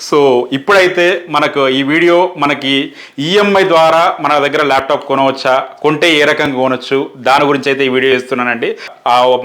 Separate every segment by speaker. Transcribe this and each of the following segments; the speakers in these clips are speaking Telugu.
Speaker 1: సో ఇప్పుడైతే మనకు ఈ వీడియో మనకి ఈఎంఐ ద్వారా మన దగ్గర ల్యాప్టాప్ కొనవచ్చా, కొంటే ఏ రకంగా కొనవచ్చు దాని గురించి అయితే ఈ వీడియో చేస్తున్నానండి.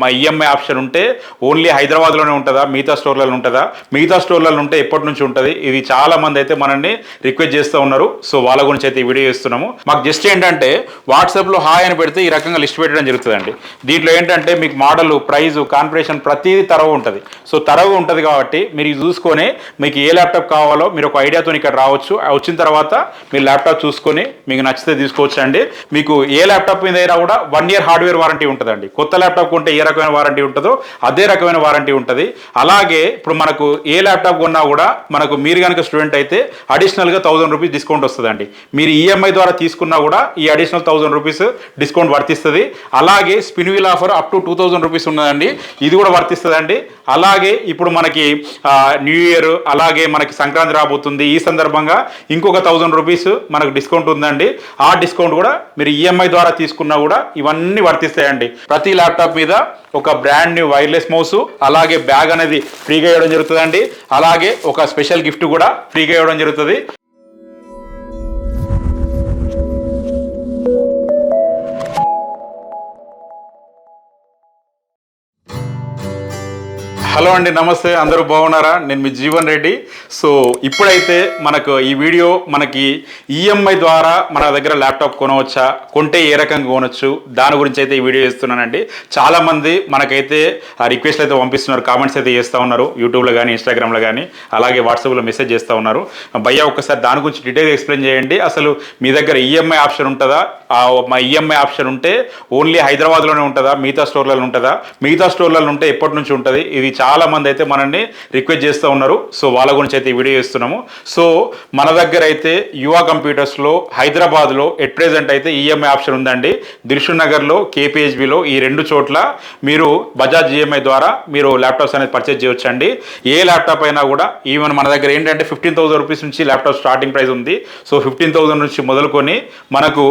Speaker 1: మా ఈఎంఐ ఆప్షన్ ఉంటే ఓన్లీ హైదరాబాద్లోనే ఉంటుందా, మిగతా స్టోర్లలో ఉంటుందా, మిగతా స్టోర్లలో ఉంటే ఎప్పటి నుంచి ఉంటుంది, ఇది చాలా మంది అయితే మనల్ని రిక్వెస్ట్ చేస్తూ ఉన్నారు. సో వాళ్ళ గురించి అయితే ఈ వీడియో చేస్తున్నాము. మాకు జస్ట్ ఏంటంటే వాట్సాప్లో హాయ్ అని పెడితే ఈ రకంగా లిస్ట్ పెట్టడం జరుగుతుందండి. దీంట్లో ఏంటంటే మీకు మోడల్, ప్రైజు, కాన్ఫిగరేషన్ ప్రతిదీ తరవ ఉంటుంది. సో తరవ ఉంటుంది కాబట్టి మీరు ఇది చూసుకొని మీకు ఏ ల్యాప్టాప్ కావాలో మీరు ఒక ఐడియాతో ఇక్కడ రావచ్చు. వచ్చిన తర్వాత మీరు ల్యాప్టాప్ చూసుకొని మీకు నచ్చితే తీసుకోవచ్చు అండి. మీకు ఏ ల్యాప్టాప్ మీద అయినా కూడా 1 year హార్డ్వేర్ వారంటీ ఉంటుందండి. కొత్త ల్యాప్టాప్ కొంటే ఏ రకమైన వారంటీ ఉంటుందో అదే రకమైన వారంటీ ఉంటుంది. అలాగే ఇప్పుడు మనకు ఏ ల్యాప్టాప్ కొన్నా కూడా మనకు మీరు కనుక స్టూడెంట్ అయితే అడిషనల్గా 1000 రూపీస్ డిస్కౌంట్ వస్తుందండి. మీరు ఈఎంఐ ద్వారా తీసుకున్నా కూడా ఈ అడిషనల్ 1000 రూపీస్ డిస్కౌంట్ వర్తిస్తుంది. అలాగే spin wheel offer up to 2000 rupees ఉన్నదండి, ఇది కూడా వర్తిస్తుందండి. అలాగే ఇప్పుడు మనకి న్యూ ఇయర్, అలాగే మనకి సంక్రాంతి రాబోతుంది. ఈ సందర్భంగా ఇంకొక 1000 రూపీస్ మనకు డిస్కౌంట్ ఉందండి. ఆ డిస్కౌంట్ కూడా మీరు ఈఎంఐ ద్వారా తీసుకున్నా కూడా ఇవన్నీ వర్తిస్తాయండి. ప్రతి ల్యాప్టాప్ మీద ఒక బ్రాండ్ న్యూ వైర్లెస్ మౌస్, అలాగే బ్యాగ్ అనేది ఫ్రీగా ఇవ్వడం జరుగుతుందండి. అలాగే ఒక స్పెషల్ గిఫ్ట్ కూడా ఫ్రీగా ఇవ్వడం జరుగుతుంది. హలో అండి, నమస్తే, అందరూ బాగున్నారా? నేను మీ జీవన్ రెడ్డి. సో ఇప్పుడైతే మనకు ఈ వీడియో మనకి ఈఎంఐ ద్వారా మన దగ్గర ల్యాప్టాప్ కొనవచ్చా, కొంటే ఏ రకంగా కొనవచ్చు దాని గురించి అయితే ఈ వీడియో చేస్తున్నానండి. చాలామంది మనకైతే రిక్వెస్ట్లు అయితే పంపిస్తున్నారు, కామెంట్స్ అయితే చేస్తూ ఉన్నారు యూట్యూబ్లో కానీ, ఇన్స్టాగ్రామ్లో కానీ, అలాగే వాట్సాప్లో మెసేజ్ చేస్తూ ఉన్నారు. భయ్యా ఒక్కసారి దాని గురించి డీటెయిల్ ఎక్స్ప్లెయిన్ చేయండి. అసలు మీ దగ్గర ఈఎంఐ ఆప్షన్ ఉంటుందా? మా ఈఎంఐ ఆప్షన్ ఉంటే ఓన్లీ హైదరాబాద్లోనే ఉంటుందా, మిగతా స్టోర్లలో ఉంటుందా, మిగతా స్టోర్లలో ఉంటే ఎప్పటి నుంచి ఉంటుంది, ఇది చాలా మంది అయితే మనల్ని రిక్వెస్ట్ చేస్తూ ఉన్నారు. సో వాళ్ళ గురించి అయితే ఈ వీడియో చేస్తున్నాము. సో మన దగ్గర అయితే యువ కంప్యూటర్స్లో హైదరాబాద్లో ఎట్ ప్రెజెంట్ అయితే ఈఎంఐ ఆప్షన్ ఉందండి. దిల్షుక్ నగర్లో, కేపీహెచ్బిలో, ఈ 2 చోట్ల మీరు బజాజ్ ఈఎంఐ ద్వారా మీరు ల్యాప్టాప్స్ అనేది పర్చేజ్ చేయొచ్చండి. ఏ ల్యాప్టాప్ అయినా కూడా ఈవెన్ మన దగ్గర ఏంటంటే 15,000 రూపీస్ నుంచి ల్యాప్టాప్ స్టార్టింగ్ ప్రైస్ ఉంది. సో 15,000 నుంచి మొదలుకొని మనకు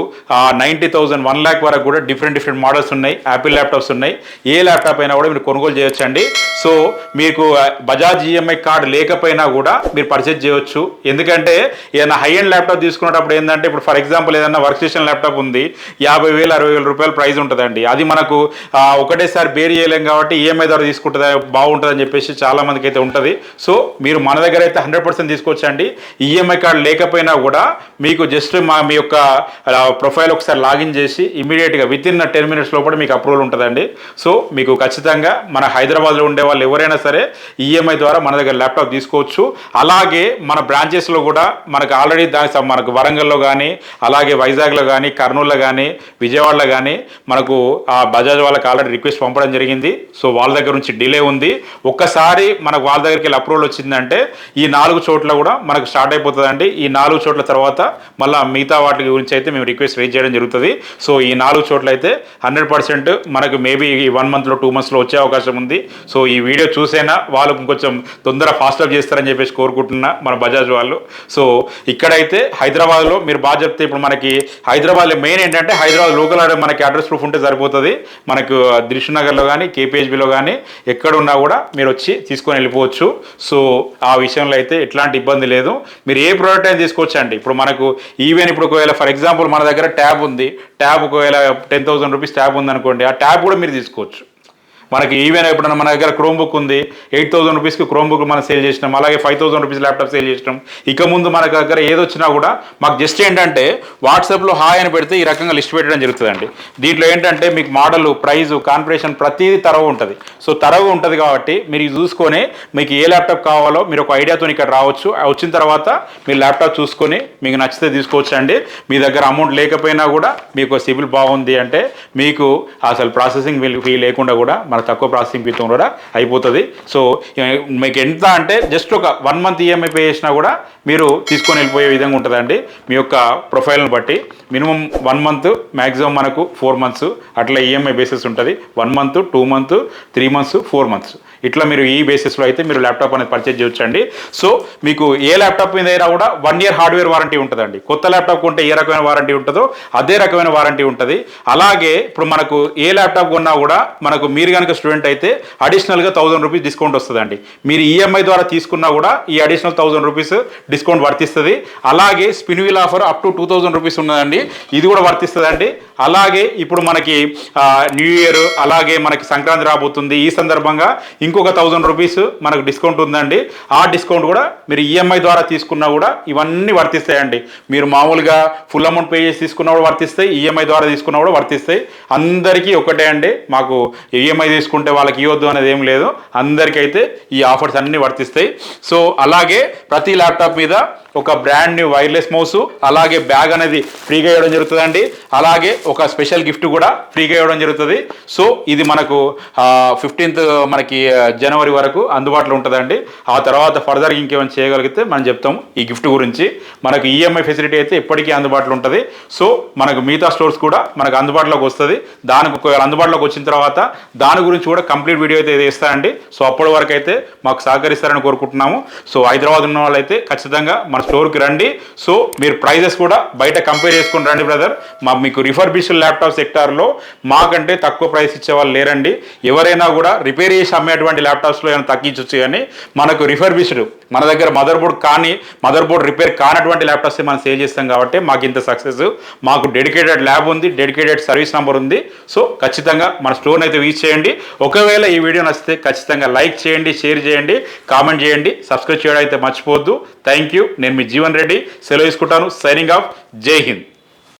Speaker 1: 90,000, 1 lakh వరకు కూడా డిఫరెంట్ మోడల్స్ ఉన్నాయి. యాపిల్ ల్యాప్టాప్స్ ఉన్నాయి. ఏ ల్యాప్టాప్ అయినా కూడా మీరు కొనుగోలు చేయొచ్చండి. సో మీకు బజాజ్ ఈఎంఐ కార్డు లేకపోయినా కూడా మీరు పర్చేజ్ చేయొచ్చు. ఎందుకంటే ఏదైనా హై అండ్ ల్యాప్టాప్ తీసుకునేటప్పుడు ఏంటంటే, ఇప్పుడు ఫర్ ఎగ్జాంపుల్ ఏదైనా వర్క్ స్టేషన్ ల్యాప్టాప్ ఉంది, 50,000, 60,000 రూపాయల ప్రైస్ ఉంటుందండి. అది మనకు ఒకటేసారి బేర్ చేయలేం కాబట్టి ఈఎంఐ ద్వారా తీసుకుంటుంది, బాగుంటుందని చెప్పేసి చాలా మందికి అయితే ఉంటుంది. సో మీరు మన దగ్గర అయితే 100% తీసుకోవచ్చండి. ఈఎంఐ కార్డు లేకపోయినా కూడా మీకు జస్ట్ మీ యొక్క ప్రొఫైల్ ఒకసారి లాగిన్ చేసి ఇమీడియట్గా వితిన్ 10 minutes లోపల మీకు అప్రూవల్ ఉంటుందండి. సో మీకు ఖచ్చితంగా మన హైదరాబాద్లో ఉండే వాళ్ళు ఎవరైనా సరే ఈఎంఐ ద్వారా మన దగ్గర ల్యాప్టాప్ తీసుకోవచ్చు. అలాగే మన బ్రాంచెస్లో కూడా మనకు ఆల్రెడీ మనకు వరంగల్లో కానీ, అలాగే వైజాగ్లో కానీ, కర్నూలులో కానీ, విజయవాడలో కానీ మనకు ఆ బజాజ్ వాళ్ళకి ఆల్రెడీ రిక్వెస్ట్ పంపడం జరిగింది. సో వాళ్ళ దగ్గర నుంచి డిలే ఉంది. ఒక్కసారి మనకు వాళ్ళ దగ్గరికి వెళ్ళి అప్రూవల్ వచ్చిందంటే ఈ 4 చోట్ల కూడా మనకు స్టార్ట్ అయిపోతుందండి. ఈ 4 చోట్ల తర్వాత మళ్ళీ మిగతా వాటి గురించి అయితే మేము రిక్వెస్ట్ రేజ్ చేయడం జరుగుతుంది. సో ఈ 4 చోట్ల అయితే 100% మనకు మేబీ ఈ 1 monthలో 2 monthsలో వచ్చే అవకాశం ఉంది. సో ఈ వీడియో చూసైనా వాళ్ళు కొంచెం తొందరగా ఫాస్ట్ అప్ చేస్తారని చెప్పేసి కోరుకుంటున్నా మన బజాజ్ వాళ్ళు. సో ఇక్కడైతే హైదరాబాద్లో మీరు బాగా చెప్తే, ఇప్పుడు మనకి హైదరాబాద్లో మెయిన్ ఏంటంటే హైదరాబాద్ లోకల్ మనకి అడ్రస్ ప్రూఫ్ ఉంటే సరిపోతుంది. మనకు దిల్షుక్ నగర్లో కానీ, కేపీహెచ్బిలో కానీ ఎక్కడున్నా కూడా మీరు వచ్చి తీసుకొని వెళ్ళిపోవచ్చు. సో ఆ విషయంలో అయితే ఎట్లాంటి ఇబ్బంది లేదు. మీరు ఏ ప్రోడక్ట్ అయినా తీసుకోవచ్చు అండి. ఇప్పుడు మనకు ఈవెన్ ఇప్పుడు ఒకవేళ ఫర్ ఎగ్జాంపుల్ మన దగ్గర ట్యాబ్ ఉంది, ట్యాబ్ ఒకవేళ 10,000 రూపీస్ ట్యాబ్ ఉందనుకోండి, ఆ ట్యాబ్ కూడా మీరు తీసుకోవచ్చు. మనకి ఈవెన్ ఎప్పుడన్నా మన దగ్గర క్రోమ్ బుక్ ఉంది, 8,000 రూపీస్కి క్రోమ్ బుక్ మనం సేల్ చేసినాం, అలాగే 5,000 రూపీస్ ల్యాప్టాప్ సేల్ చేసినాం. ఇక ముందు మన దగ్గర ఏదొచ్చినా కూడా మాకు జస్ట్ ఏంటంటే వాట్సాప్లో హాయ్ అని పెడితే ఈ రకంగా లిస్ట్ పెట్టడం జరుగుతుందండి. దీంట్లో ఏంటంటే మీకు మోడల్, ప్రైజు, కాన్ఫిగరేషన్ ప్రతిదీ తరవ ఉంటుంది. సో తరవ ఉంటుంది కాబట్టి మీరు ఇది చూసుకొని మీకు ఏ ల్యాప్టాప్ కావాలో మీరు ఒక ఐడియాతో ఇక్కడ రావచ్చు. వచ్చిన తర్వాత మీరు ల్యాప్టాప్ చూసుకొని మీకు నచ్చితే తీసుకోవచ్చు అండి. మీ దగ్గర అమౌంట్ లేకపోయినా కూడా మీకు సిబిల్ బాగుంది అంటే మీకు అసలు ప్రాసెసింగ్ ఫీ లేకుండా కూడా మన తక్కువ ప్రాసెసింగ్ ఫీతో కూడా అయిపోతుంది. సో మీకు ఎంత అంటే జస్ట్ ఒక 1 month ఈఎంఐ పే చేసినా కూడా మీరు తీసుకొని వెళ్ళిపోయే విధంగా ఉంటుందండి. మీ యొక్క ప్రొఫైల్ని బట్టి మినిమం 1 month, మ్యాక్సిమం మనకు 4 months అట్లా ఈఎంఐ బేసిస్ ఉంటుంది. 1 month, 2 months, 3 months, 4 months ఇట్లా మీరు ఈ బేసిస్లో అయితే మీరు ల్యాప్టాప్ అనేది పర్చేజ్ చేయొచ్చండి. సో మీకు ఏ ల్యాప్టాప్ మీద అయినా కూడా 1 year హార్డ్వేర్ వారంటీ ఉంటుందండి. కొత్త ల్యాప్టాప్ కొంటే ఏ రకమైన వారంటీ ఉంటుందో అదే రకమైన వారంటీ ఉంటుంది. అలాగే ఇప్పుడు మనకు ఏ ల్యాప్టాప్ కొన్నా కూడా మనకు మీరు కనుక స్టూడెంట్ అయితే అడిషనల్గా 1000 రూపీస్ డిస్కౌంట్ వస్తుందండి. మీరు ఈఎంఐ ద్వారా తీసుకున్నా కూడా ఈ అడిషనల్ 1000 రూపీస్ డిస్కౌంట్ వర్తిస్తుంది. అలాగే spin wheel offer up to 2000 rupees ఉన్నదండి, ఇది కూడా వర్తిస్తుందండి. అలాగే ఇప్పుడు మనకి న్యూ ఇయర్ అలాగే మనకి సంక్రాంతి రాబోతుంది, ఈ సందర్భంగా ఇంకొక 1000 రూపీస్ మనకు డిస్కౌంట్ ఉందండి. ఆ డిస్కౌంట్ కూడా మీరు ఈఎంఐ ద్వారా తీసుకున్నా కూడా ఇవన్నీ వర్తిస్తాయండి. మీరు మామూలుగా ఫుల్ అమౌంట్ పే చేసి తీసుకున్నా కూడా వర్తిస్తాయి, ఈఎంఐ ద్వారా తీసుకున్నా కూడా వర్తిస్తాయి. అందరికీ ఒకటే అండి, మాకు ఈఎంఐ తీసుకుంటే వాళ్ళకి ఇవ్వద్దు అనేది ఏం లేదు, అందరికైతే ఈ ఆఫర్స్ అన్నీ వర్తిస్తాయి. సో అలాగే ప్రతి ల్యాప్టాప్ మీద ఒక బ్రాండ్ న్యూ వైర్లెస్ మౌస్ అలాగే బ్యాగ్ అనేది ఫ్రీగా ఇవ్వడం జరుగుతుందండి. అలాగే ఒక స్పెషల్ గిఫ్ట్ కూడా ఫ్రీగా ఇవ్వడం జరుగుతుంది. సో ఇది మనకు 15th మనకి జనవరి వరకు అందుబాటులో ఉంటుందండి. ఆ తర్వాత ఫర్దర్ ఇంకేమైనా చేయగలిగితే మనం చెప్తాము ఈ గిఫ్ట్ గురించి. మనకు ఈఎంఐ ఫెసిలిటీ అయితే ఎప్పటికీ అందుబాటులో ఉంటుంది. సో మనకు మిగతా స్టోర్స్ కూడా మనకు అందుబాటులోకి వస్తుంది. దానికి ఒకవేళ అందుబాటులోకి వచ్చిన తర్వాత దాని గురించి కూడా కంప్లీట్ వీడియో అయితే ఇస్తానండి. సో అప్పటి వరకు అయితే మాకు సహకరిస్తారని కోరుకుంటున్నాము. సో హైదరాబాద్ ఉన్న వాళ్ళు అయితే ఖచ్చితంగా మన స్టోర్కి రండి. సో మీరు ప్రైజెస్ కూడా బయట కంపేర్ చేసుకుని రండి బ్రదర్. మీకు రిఫర్బిష్డ్ ల్యాప్టాప్ సెక్టార్లో మాకంటే తక్కువ ప్రైస్ ఇచ్చే వాళ్ళు లేరండి. ఎవరైనా కూడా రిపేర్ చేసి అమ్మేటువంటి ల్యాప్టాప్స్లో ఏమైనా తగ్గించవచ్చు, కానీ మనకు రిఫర్బిష్డ్ మన దగ్గర మదర్ బోర్డ్ రిపేర్ కానటువంటి ల్యాప్టాప్స్ మనం సేల్ చేస్తాం కాబట్టి మాకు ఇంత సక్సెస్. మాకు డెడికేటెడ్ ల్యాబ్ ఉంది, డెడికేటెడ్ సర్వీస్ నెంబర్ ఉంది. సో ఖచ్చితంగా మన స్టోర్ని అయితే విజిట్ చేయండి. ఒకవేళ ఈ వీడియో నచ్చితే ఖచ్చితంగా లైక్ చేయండి, షేర్ చేయండి, కామెంట్ చేయండి, సబ్స్క్రైబ్ చేయడం అయితే మర్చిపోవద్దు. Thank you. నేను మీ జీవన్ రెడ్డి సెలవు తీసుకుంటాను. Signing off. జై హింద్.